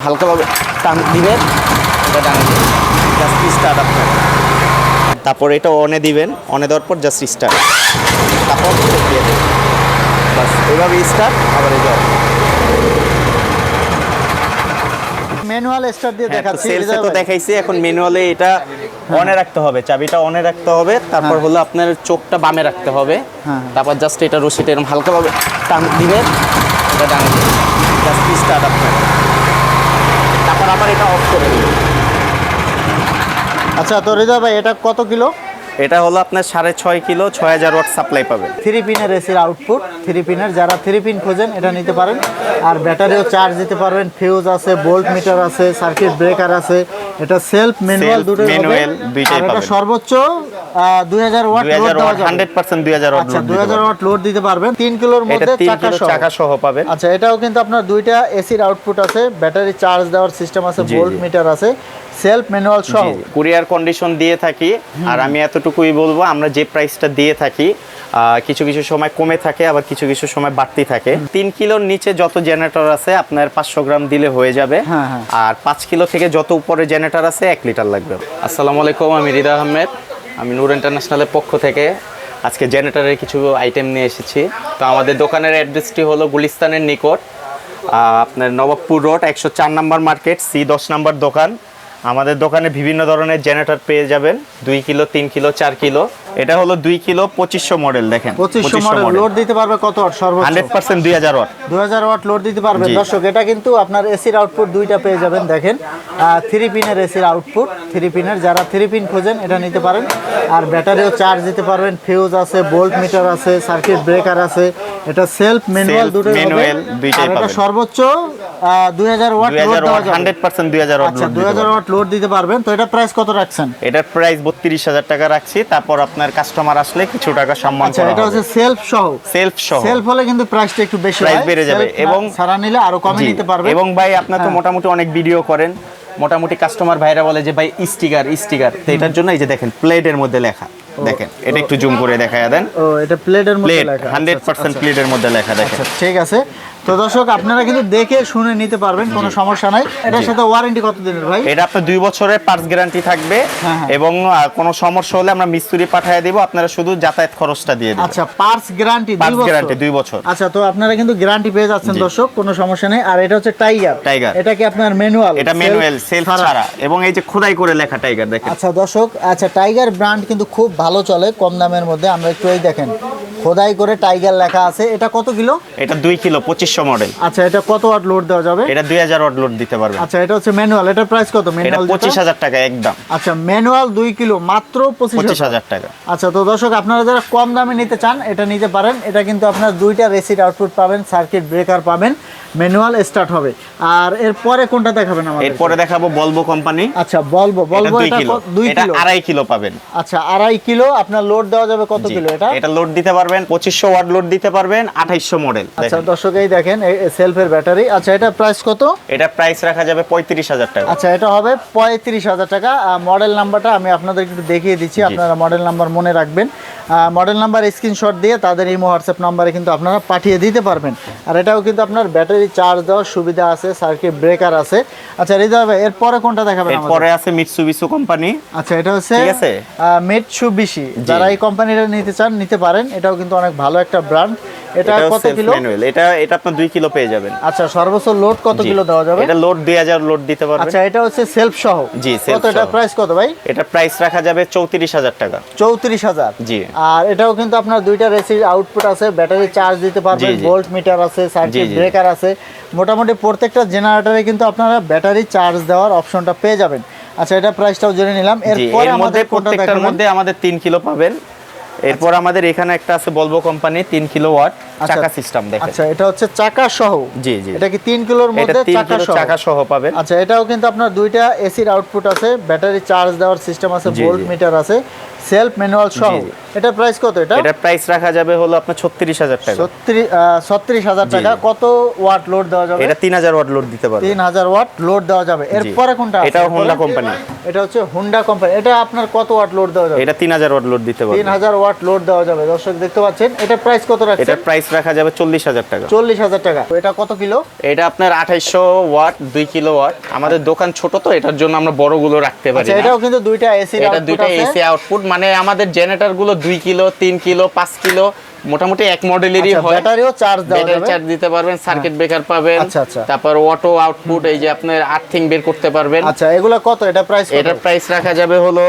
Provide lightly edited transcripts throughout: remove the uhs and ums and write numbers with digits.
হালকাভাবে টান দিবেন, এটা ডান জাস্ট স্টার্ট আপনার। তারপর এটা অনে দিবেন, অনে দেওয়ার পর জাস্ট স্টার্ট, তারপর দিয়ে দেবেন, বাস এইভাবে স্টার্ট। আবার এই যাও ম্যানুয়াল স্টার্ট দিয়ে দেখাচ্ছি। সেলসে তো দেখাইছি, এখন ম্যানুয়ালে এটা অনে রাখতে হবে, চাবিটা অনে রাখতে হবে। তারপর হলো আপনার চোখটা বামে রাখতে হবে। তারপর জাস্ট এটা রশিটা এরকম হালকাভাবে টান দিবেন, এটা ডান জাস্ট স্টার্ট আপনার। তারপর আবার এটা অফ করে দিবেন। আচ্ছা, তো হৃদয় ভাই এটা কত কিলো? এটা হলো আপনার 6.5 কিলো, 6000 ওয়াট সাপ্লাই পাবেন। 3 পিনের এসির আউটপুট, 3 পিনের, যারা 3 পিন খোঁজেন এটা নিতে পারেন। আর ব্যাটারিও চার্জ দিতে পারবেন, ফিউজ আছে, ভোল্ট মিটার আছে, সার্কিট ব্রেকার আছে। এটা সেলফ ম্যানুয়াল দুটোই হবে। আর এটা সর্বোচ্চ 2000 ওয়াট লোড দেওয়া যাবে। 100% 2000 ওয়াট লোড 2000 ওয়াট লোড দিতে পারবেন। 3 কিলোর মধ্যে চাকা সহ পাবেন। আচ্ছা, এটাও কিন্তু আপনার দুইটা এসির আউটপুট আছে, ব্যাটারি চার্জ দেওয়ার সিস্টেম আছে, ভোল্ট মিটার আছে, সেলফ ম্যানুয়াল সহ। কুরিয়ার কন্ডিশন দিয়ে থাকি। আর আমি এতটুকুই বলবো, আমরা যে প্রাইসটা দিয়ে থাকি কিছু কিছু সময় কমে থাকে, আবার কিছু কিছু সময় বাড়তি থাকে। 3 কিলোর নিচে যত জেনারেটর আছে আপনার 500 গ্রাম দিলে হয়ে যাবে। আর 5 কিলো থেকে যত উপরে জেনারেটর আছে 1 লিটার লাগবে। আসসালামু আলাইকুম, আমি হৃদয় আহমেদ, আমি নূর ইন্টারন্যাশনালের পক্ষ থেকে আজকে জেনারেটরের কিছু আইটেম নিয়ে এসেছি। তো আমাদের দোকানের অ্যাড্রেসটি হলো গুলিস্তানের নিকট, আপনার নবাবপুর রোড 104 নম্বর মার্কেট, C10 নম্বর দোকান। আমাদের দোকানে বিভিন্ন ধরনের জেনারেটর পেয়ে যাবেন, 2 কিলো, 3 কিলো, 4 কিলো। এটা হলো 2 কিলো 2500 মডেল। দেখেন 2500 মডেল লোড দিতে পারবে কত ওয়াট? সর্বোচ্চ 100% 2000 ওয়াট। 2000 ওয়াট লোড দিতে পারবে। দর্শক, এটা কিন্তু আপনার এসির আউটপুট দুইটা পেয়ে যাবেন। দেখেন 3 পিনের এসির আউটপুট, 3 পিনের, যারা 3 পিন খোঁজেন এটা নিতে পারেন। আর ব্যাটারিও চার্জ দিতে পারবেন, ফিউজ আছে, ভোল্ট মিটার আছে, সার্কিট ব্রেকার আছে। এটা সেলফ ম্যানুয়াল দুটোই হবে। আর এটা সর্বোচ্চ 2000 ওয়াট লোড দেওয়া যাবে। 100% 2000 ওয়াট। আচ্ছা, 2000 ওয়াট লোড দিতে পারবেন। তো এটা প্রাইস কত রাখছেন? এটার প্রাইস 32000 টাকা রাখছি। তারপর আপনার কাস্টমার আসলে কিছু টাকা সম্মান করা হবে। আচ্ছা, এটা হচ্ছে সেলফ সহ। সেলফ হলে কিন্তু প্রাইসটা একটু বেশি হয়, প্রাইস বেড়ে যাবে। এবং সারা নিলে আরো কমে নিতে পারবে। এবং ভাই আপনারা তো মোটামুটি অনেক ভিডিও করেন, মোটামুটি কাস্টমার ভাইরা বলে যে ভাই স্টিকার। তো এটার জন্য এই যে দেখেন প্লেটের মধ্যে লেখা, দেখেন এটা একটু জুম করে দেখায় দেন। ও, এটা প্লেটের মধ্যে লেখা, 100% প্লেটের মধ্যে লেখা, দেখেন। ঠিক আছে। তো দর্শক, আপনারা কিন্তু দেখে শুনে নিতে পারবেন, কোনো সমস্যা নাই। এটার সাথে ওয়ারেন্টি কত দিনের ভাই? এটা আপনার 2 বছরের পার্টস গ্যারান্টি থাকবে। এবং কোনো সমস্যা হলে আমরা মিস্ত্রি পাঠিয়ে দিব, আপনারা শুধু যাতায়াত খরচটা দিয়ে দিবেন। আচ্ছা, পার্টস গ্যারান্টি 2 বছর। আচ্ছা, তো আপনারা কিন্তু গ্যারান্টি পেয়ে যাচ্ছেন দর্শক, কোনো সমস্যা নেই। আর এটা হচ্ছে টাইগার। এটা কি আপনার ম্যানুয়াল? এটা ম্যানুয়াল, সেলফ ছাড়া। এবং এই যে খোদাই করে লেখা টাইগার, দেখেন। আচ্ছা দর্শক, আচ্ছা টাইগার ব্র্যান্ড কিন্তু খুব ভালো চলে, কম দামের মধ্যে। আমরা একটু এই দেখেন খোদাই করে টাইগার লেখা আছে। এটা কত কিলো? এটা 2 কিলো 2500 মডেল। আচ্ছা, এটা কত ওয়াট লোড দেওয়া যাবে? এটা 2000 ওয়াট লোড দিতে পারবে। আচ্ছা, এটা হচ্ছে ম্যানুয়াল। এটার প্রাইস কত? ম্যানুয়াল 25000 টাকা একদম। আচ্ছা, ম্যানুয়াল 2 কিলো মাত্র 25000 টাকা। আচ্ছা, তো দর্শক, আপনারা যারা কম দামে নিতে চান এটা নিতে পারেন। এটা কিন্তু আপনার দুইটা রেসিট আউটপুট পাবেন, সার্কিট ব্রেকার পাবেন, ম্যানুয়াল স্টার্ট হবে। আর এরপরে কোনটা দেখাবেন আমাদের? এরপরে দেখাবো ভলভো কোম্পানি। আচ্ছা, ভলভো এটা 2 কিলো। এটা 2.5 কিলো পাবেন। আচ্ছা, 2.5 কিলো। আপনার লোড দেওয়া যাবে কত কিলো? এটা লোড দিতে পারবেন 2500 ওয়াট লোড দিতে পারবেন, 2800 মডেল। আচ্ছা দর্শক, এই দেখেন সেলফের ব্যাটারি। আচ্ছা, এটা প্রাইস কত? এটা প্রাইস রাখা যাবে 35000 টাকা। আচ্ছা, এটা হবে 35000 টাকা। মডেল নাম্বারটা আমি আপনাদেরকে একটু দেখিয়ে দিচ্ছি, আপনারা মডেল নাম্বার মনে রাখবেন। মডেল নাম্বার স্ক্রিনশট দিয়ে তাদের এই হোয়াটসঅ্যাপ নাম্বারে কিন্তু আপনারা পাঠিয়ে দিতে পারবেন। আর এটাও কিন্তু আপনার ব্যাটারি চার্জ দেওয়ার সুবিধা আছে, সার্কিট ব্রেকার আছে। আচ্ছা হৃদয় ভাই, এরপরে কোনটা দেখাবেন? এরপরে আছে মিৎসুবিশি কোম্পানি। আচ্ছা, এটা হচ্ছে ঠিক আছে মিৎসুবিশি। যারা এই কোম্পানিটা নিতে চান নিতে পারেন। এটাও কিন্তু অনেক ভালো একটা ব্র্যান্ড। এটা কত কিলো? এটা আপনার 2 কিলো পেয়ে যাবেন। আচ্ছা, সর্বোচ্চ লোড কত কিলো দেওয়া যাবে? এটা লোড 2000 লোড দিতে পারবেন। আচ্ছা, এটা হচ্ছে সেলফ সহ। জি, কত? এটা প্রাইস কত ভাই? এটা প্রাইস রাখা যাবে 34000 টাকা। 34000। জি। আর এটাও কিন্তু আপনার দুইটা রেসির আউটপুট আছে, ব্যাটারি চার্জ দিতে পারবেন, ভোল্ট মিটার আছে, সার্কিট ব্রেকার আছে। মোটামুটি প্রত্যেকটা জেনারেটরে কিন্তু আপনারা ব্যাটারি চার্জ দেওয়ার অপশনটা পেয়ে যাবেন। আচ্ছা, এটা প্রাইসটাও জেনে নিলাম। এরপরে আমাদের প্রত্যেকটার মধ্যে আমাদের 3 কিলো পাবেন। এরপর আমাদের এখানে একটা আছে ভলভো কোম্পানি 3 কিলো ওয়াট চাকা সিস্টেম, দেখেন। আচ্ছা, এটা হচ্ছে চাকা সহ। জি। এটা কি 3 কিলোর মধ্যে চাকা সহ পাবেন। আচ্ছা, এটাও কিন্তু আপনার দুইটা এসির আউটপুট আছে, ব্যাটারি চার্জ দেওয়ার সিস্টেম আছে, ভোল্ট মিটার আছে, সেলফ ম্যানুয়াল সহ। এটা প্রাইস কত? এটা প্রাইস রাখা যাবে হলো আপনার 36000 টাকা। 36000 টাকা। কত ওয়াট লোড দেওয়া যাবে? এটা 3000 ওয়াট লোড দিতে পারবে। 3000 ওয়াট লোড দেওয়া যাবে। এরপরে কোনটা? এটা হোন্ডা কোম্পানি। এটা হচ্ছে হোন্ডা কোম্পানি। এটা আপনার কত ওয়াট লোড দেওয়া যাবে? এটা 3000 ওয়াট লোড দিতে পারবে। 3000 ওয়াট লোড দেওয়া যাবে। দর্শক দেখতে পাচ্ছেন। এটা প্রাইস কত রাখছেন? এটা প্রাইস রাখা যাবে 40,000 টাকা। 40,000 টাকা। এটা কত কিলো? এটা আপনার 2800 ওয়াট 2 কিলো ওয়াট। আমাদের দোকান ছোট তো এটার জন্য আমরা বড়গুলো রাখতে পারি আচ্ছা, না। এটাও কিন্তু দুইটা এসি আউটপুট আছে। এটা দুইটা এসি আউটপুট, মানে আমাদের জেনারেটর গুলো 2 কিলো 3 কিলো 5 কিলো মোটামুটি এক মডেলেরই হয়। ব্যাটারিও চার্জ দেওয়া যাবে, ব্যাটারি চার্জ দিতে পারবেন, সার্কিট ব্রেকার পাবেন। আচ্ছা আচ্ছা। তারপর অটো আউটপুট, এই যে আপনার আর্থিং বের করতে পারবেন। আচ্ছা, এগুলা কত? এটা প্রাইস কত? এটার প্রাইস রাখা যাবে হলো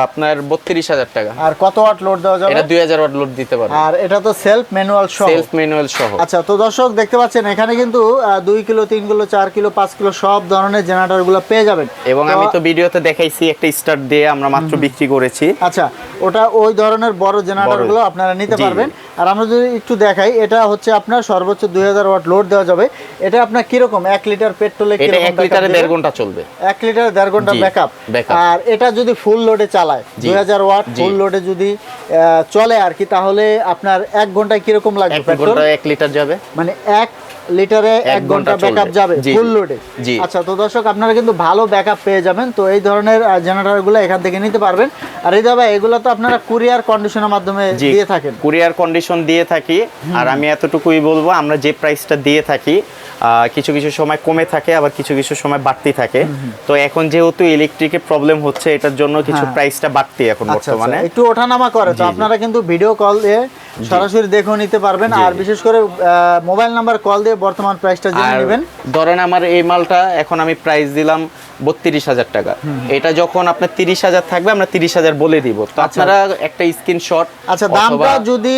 আপনার 32,000 টাকা। আর কত ওয়াট লোড দেওয়া যাবে? এটা 2000 ওয়াট লোড দিতে পারবেন। আর এটা তো সেলফ ম্যানুয়াল সহ? সেলফ ম্যানুয়াল সহ। আচ্ছা, তো দর্শক দেখতে পাচ্ছেন এখানে কিন্তু 2 কিলো 3 কিলো 4 কিলো 5 কিলো সব ধরনের জেনারেটরগুলো পেয়ে যাবেন। এবং আমি তো ভিডিওতে দেখাইছি একটা স্টার্ট দিয়ে আমরা মাত্র বিক্রি করেছি। আচ্ছা, ওটা ওই ধরনের বড় জেনারেটরগুলো আপনারা নিতে পারবেন। আর আমরা যদি একটু দেখাই, এটা হচ্ছে আপনার সর্বোচ্চ 2000 ওয়াট লোড দেওয়া যাবে। এটা আপনার কিরকম 1 লিটার পেট্রোলে এটা 1 লিটারে 1.5 ঘন্টা চলবে। 1 লিটারে 1.5 ঘন্টা ব্যাকআপ। আর এটা যদি ফুল লোডে চালায় 2000 ওয়াট ফুল লোডে যদি চলে আর কি, তাহলে আপনার 1 ঘন্টায় কিরকম লাগবে পেট্রোল? 1 ঘন্টায় 1 লিটার যাবে। মানে 1 লিটারে 1 ঘন্টা ব্যাকআপ যাবে ফুল লোডে। আচ্ছা, তো দর্শক আপনারা কিন্তু ভালো ব্যাকআপ পেয়ে যাবেন। তো এই ধরনের জেনারেটরগুলো এখান থেকে নিতে পারবেন। আর এই দাদা, এগুলো তো আপনারা কুরিয়ার কন্ডিশনের মাধ্যমে দিয়ে থাকেন? কুরিয়ার কন্ডিশন দিয়ে থাকি। আর আমি এতটুকুই বলবো, আমরা যে প্রাইসটা দিয়ে থাকি কিছু কিছু সময় কমে থাকে, আবার কিছু কিছু সময় বাড়তি থাকে। তো এখন যেহেতু ইলেকট্রিকের প্রবলেম হচ্ছে, এটার জন্য কিছু প্রাইসটা বাড়তি এখন বর্তমানে একটু ওঠানামা করে। তো আপনারা কিন্তু ভিডিও কল দিয়ে সরাসরি দেখেও নিতে পারবেন। আর বিশেষ করে মোবাইল নাম্বার কল দিয়ে বর্তমান প্রাইসটা জেনে নেবেন। ধরেন আমার এই মালটা এখন আমি প্রাইস দিলাম 32,000 টাকা। এটা যখন আপনার 30,000 থাকবে, আমরা 30,000 বলে দিব। তো আপনারা একটা স্ক্রিনশট, আচ্ছা, দামটা যদি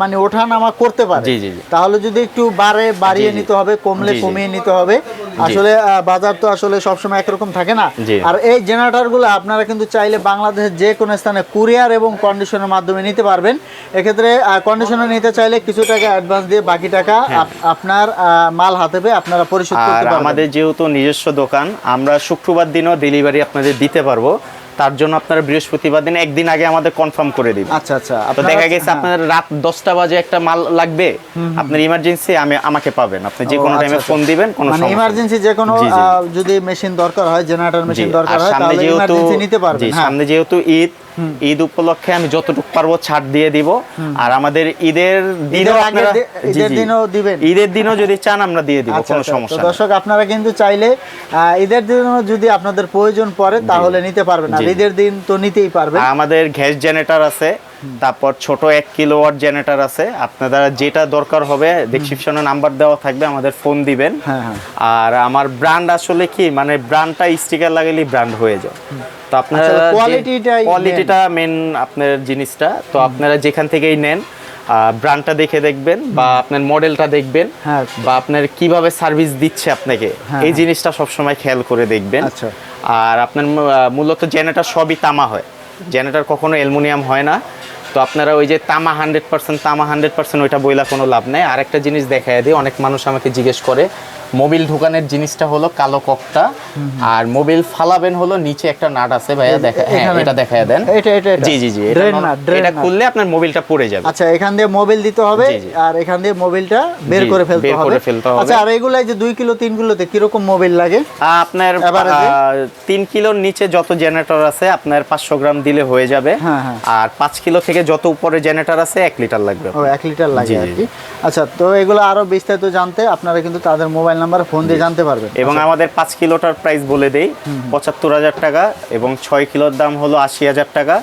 মানে ওঠানামা করতে পারে, তাহলে যদি একটু বাড়িয়ে নিতে হবে, কমলে কমিয়ে নিতে হবে। আসলে বাজার তো আসলে সবসময় একরকম থাকে না। আর এই জেনারেটরগুলো আপনারা কিন্তু চাইলে বাংলাদেশের যে কোনো স্থানে কুরিয়ার এবং কন্ডিশনের মাধ্যমে নিতে পারবেন। এক্ষেত্রে কন্ডিশনে নিতে চাইলে কিছু টাকা অ্যাডভান্স দিয়ে বাকি টাকা আপনার মাল হাতে পেয়ে আপনারা পরিশোধ করতে পারবেন। আমাদের যেহেতু নিজস্ব দোকান, আমরা শুক্রবার দিনও ডেলিভারি আপনাদের দিতে পারবো। তার জন্য আপনারা বৃহস্পতিবার দিন একদিন আগে আমাদের কনফার্ম করে দিবেন। আচ্ছা আচ্ছা। তো দেখা গেছে আপনার রাত 10টা বাজে একটা মাল লাগবে, আপনার ইমার্জেন্সি আমাকে পাবেন। আপনি যে কোনো টাইমে ফোন দিবেন, কোনো সমস্যা নেই। মানে ইমার্জেন্সি যে কোনো যদি মেশিন দরকার হয়, জেনারেটর মেশিন দরকার হয়, তাহলে ইমার্জেন্সি নিতে পারবেন। সামনে যেহেতু ঈদ উপলক্ষে আমি যতটুকু পারবো ছাড় দিয়ে দিব। আর আমাদের ঈদের দিনও যদি চান আমরা দিয়ে দিব, কোনো সমস্যা নেই। দর্শক আপনারা কিন্তু চাইলে ঈদের দিনও যদি আপনাদের প্রয়োজন পড়ে তাহলে নিতে পারবেন। আর ঈদের দিন তো নিতেই পারবেন। আমাদের গ্যাস জেনারেটর আছে, তারপর ছোট 1 কিলোওয়াট জেনারেটর আছে। আপনারা যেটা দরকার হবে ডেসক্রিপশনে নাম্বার দেওয়া থাকবে, আমাদের ফোন দিবেন। আর আমার ব্র্যান্ড আসলে কি, মানে ব্র্যান্ডটা স্টিকার লাগালেই ব্র্যান্ড হয়ে যায়। তো আপনারা কোয়ালিটিটা মেন আপনার জিনিসটা। তো আপনারা যেখান থেকেই নেন, ব্র্যান্ডটা দেখে দেখবেন, বা আপনার মডেলটা দেখবেন, বা আপনার কিভাবে সার্ভিস দিচ্ছে আপনাকে, এই জিনিসটা সবসময় খেয়াল করে দেখবেন। আর আপনার মূলত জেনারেটর সবই তামা হয়, জেনারেটর কখনো অ্যালুমিনিয়াম হয় না। তো আপনারা ওই যে তামা 100% ওইটা বইলা কোনো লাভ নেই। আরেকটা জিনিস দেখায় দিই, অনেক মানুষ আমাকে জিজ্ঞেস করে, মোবিল ঢুকানোর জিনিসটা হলো কালো ককটা, আর মোবিল ফালাবেন হলো নিচে একটা নাট আছে ভাইয়া, এটা দেখায় দেন। জি এটা খুললে আপনার মোবিলটা পড়ে যাবে। আচ্ছা, এখান দিয়ে মোবিল দিতে হবে, আর এখান দিয়ে মোবিলটা বের করে ফেলতে হবে। আচ্ছা, আর এগুলাই যে 2 কিলো 3 কিলোতে কি রকম মোবিল লাগে? আপনার 3 কিলোর নিচে যত জেনারেটর আছে আপনার 500 গ্রাম দিলে হয়ে যাবে। আর 5 কিলো থেকে যত উপরে জেনারেটর আছে 1 লিটার লাগবে। 1 লিটার লাগে আর কি। আচ্ছা, তো এগুলো আরো বিস্তারিত জানতে আপনারা কিন্তু তাদের মোবাইল নাম্বার ফোন দিয়ে জানতে পারবেন। এবং আমাদের 5 কিলোটার প্রাইস বলে দেই 75,000 টাকা, এবং 6 কিলোর দাম হলো 80,000 টাকা,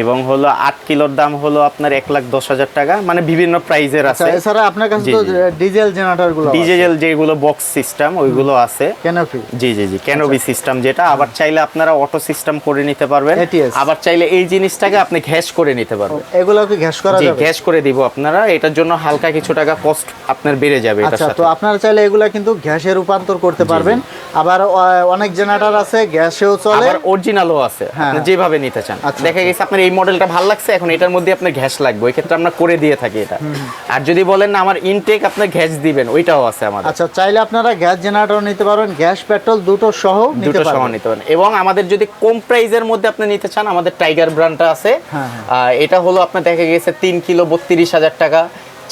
এবং হলো 8 কিলোর দাম হলো আপনার 1,10,000 টাকা। মানে বিভিন্ন প্রাইজের আছে। এছাড়া আপনার কাছে তো ডিজেল জেনারেটরগুলো, ডিজেল যেগুলো বক্স সিস্টেম ওইগুলো আছে। ক্যানোপি, জি ক্যানোপি সিস্টেম যেটা। আবার চাইলে আপনারা অটো সিস্টেম করে নিতে পারবেন। আবার চাইলে এই জিনিসটাকে আপনি ঘ্যাস করে নিতে পারবেন। এগুলো কি ঘ্যাস করা যাবে? ঘ্যাস করে দিব আপনারা। এটার জন্য হালকা কিছু টাকা কস্ট আপনার বেড়ে যাবে এটার সাথে। তো আপনারা চাইলে এগুলা কিন্তু গ্যাসে রূপান্তর করতে পারবেন। আবার অনেক জেনারেটর আছে গ্যাসেও চলে, আবার অরিজিনালও আছে, আপনি যেভাবে নিতে চান। দেখা গেছে আপনার এই মডেলটা ভালো লাগছে, এখন এটার মধ্যে আপনার গ্যাস লাগবে, ওই ক্ষেত্রে আমরা করে দিয়ে থাকি এটা। আর যদি বলেন না আমার ইনটেক আপনার গ্যাস দিবেন, ওইটাও আছে আমাদের। আচ্ছা, চাইলে আপনারা গ্যাস জেনারেটর নিতে পারবেন, গ্যাস পেট্রোল দুটো সহ নিতে পারবেন। এবং আমাদের যদি কম প্রাইজের মধ্যে আপনি নিতে চান, আমাদের টাইগার ব্র্যান্ডটা আছে। এটা হলো আপনার দেখা গেছে 3 কিলো 32,000 টাকা,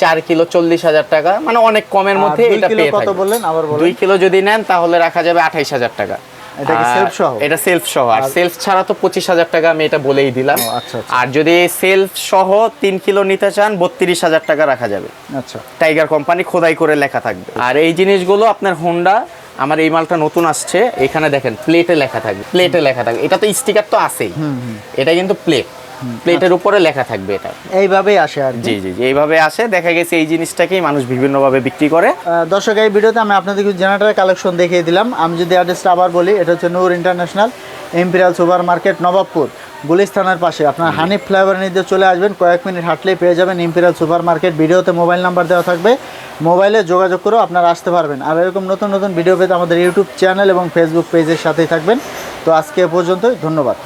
4 কিলো 40,000 টাকা, মানে অনেক কমের মধ্যে এটা পেয়ে থাকেন। 2 কিলো যদি নেন তাহলে রাখা যাবে 28,000 টাকা। এটা কি সেলফ সহ? এটা সেলফ সহ, আর সেলফ ছাড়া তো 25,000 টাকা আমি এটা বলেই দিলাম। আচ্ছা আচ্ছা আর যদি সেলফ সহ 3 কিলো নিতে চান 32,000 টাকা রাখা যাবে। আচ্ছা টাইগার কোম্পানি খোদাই করে লেখা থাকবে। আর এই জিনিসগুলো আপনার হোন্ডা, আমার এই মালটা নতুন আসছে, এখানে দেখেন প্লেটে লেখা থাকবে, প্লেটে লেখা থাকবে। এটা তো স্টিকার তো আছেই, এটা কিন্তু প্লেটের উপরে লেখা থাকবে। এটা এইভাবেই আসে আর কি। জি জি জি, এইভাবে আসে। দেখা গেছে এই জিনিসটাকেই মানুষ বিভিন্নভাবে বিক্রি করে। দর্শক, এই ভিডিওতে আমি আপনাদের কিছু জেনারেটর কালেকশন দেখিয়ে দিলাম। আমি যদি অ্যাড্রেসটা আবার বলি, এটা হচ্ছে Noor international imperial super market, Nawabpur, গুলিস্তানের পাশে। আপনার হানিফ ফ্লাইওভারের নিচে চলে আসবেন, কয়েক মিনিট হাঁটলেই পেয়ে যাবেন ইম্পেরিয়াল সুপার মার্কেট। ভিডিওতে মোবাইল নাম্বার দেওয়া থাকবে, মোবাইলে যোগাযোগ করেও আপনারা আসতে পারবেন। আর এরকম নতুন নতুন ভিডিও পেতে আমাদের ইউটিউব চ্যানেল এবং ফেসবুক পেজের সাথেই থাকবেন। তো আজকে এ পর্যন্তই, ধন্যবাদ।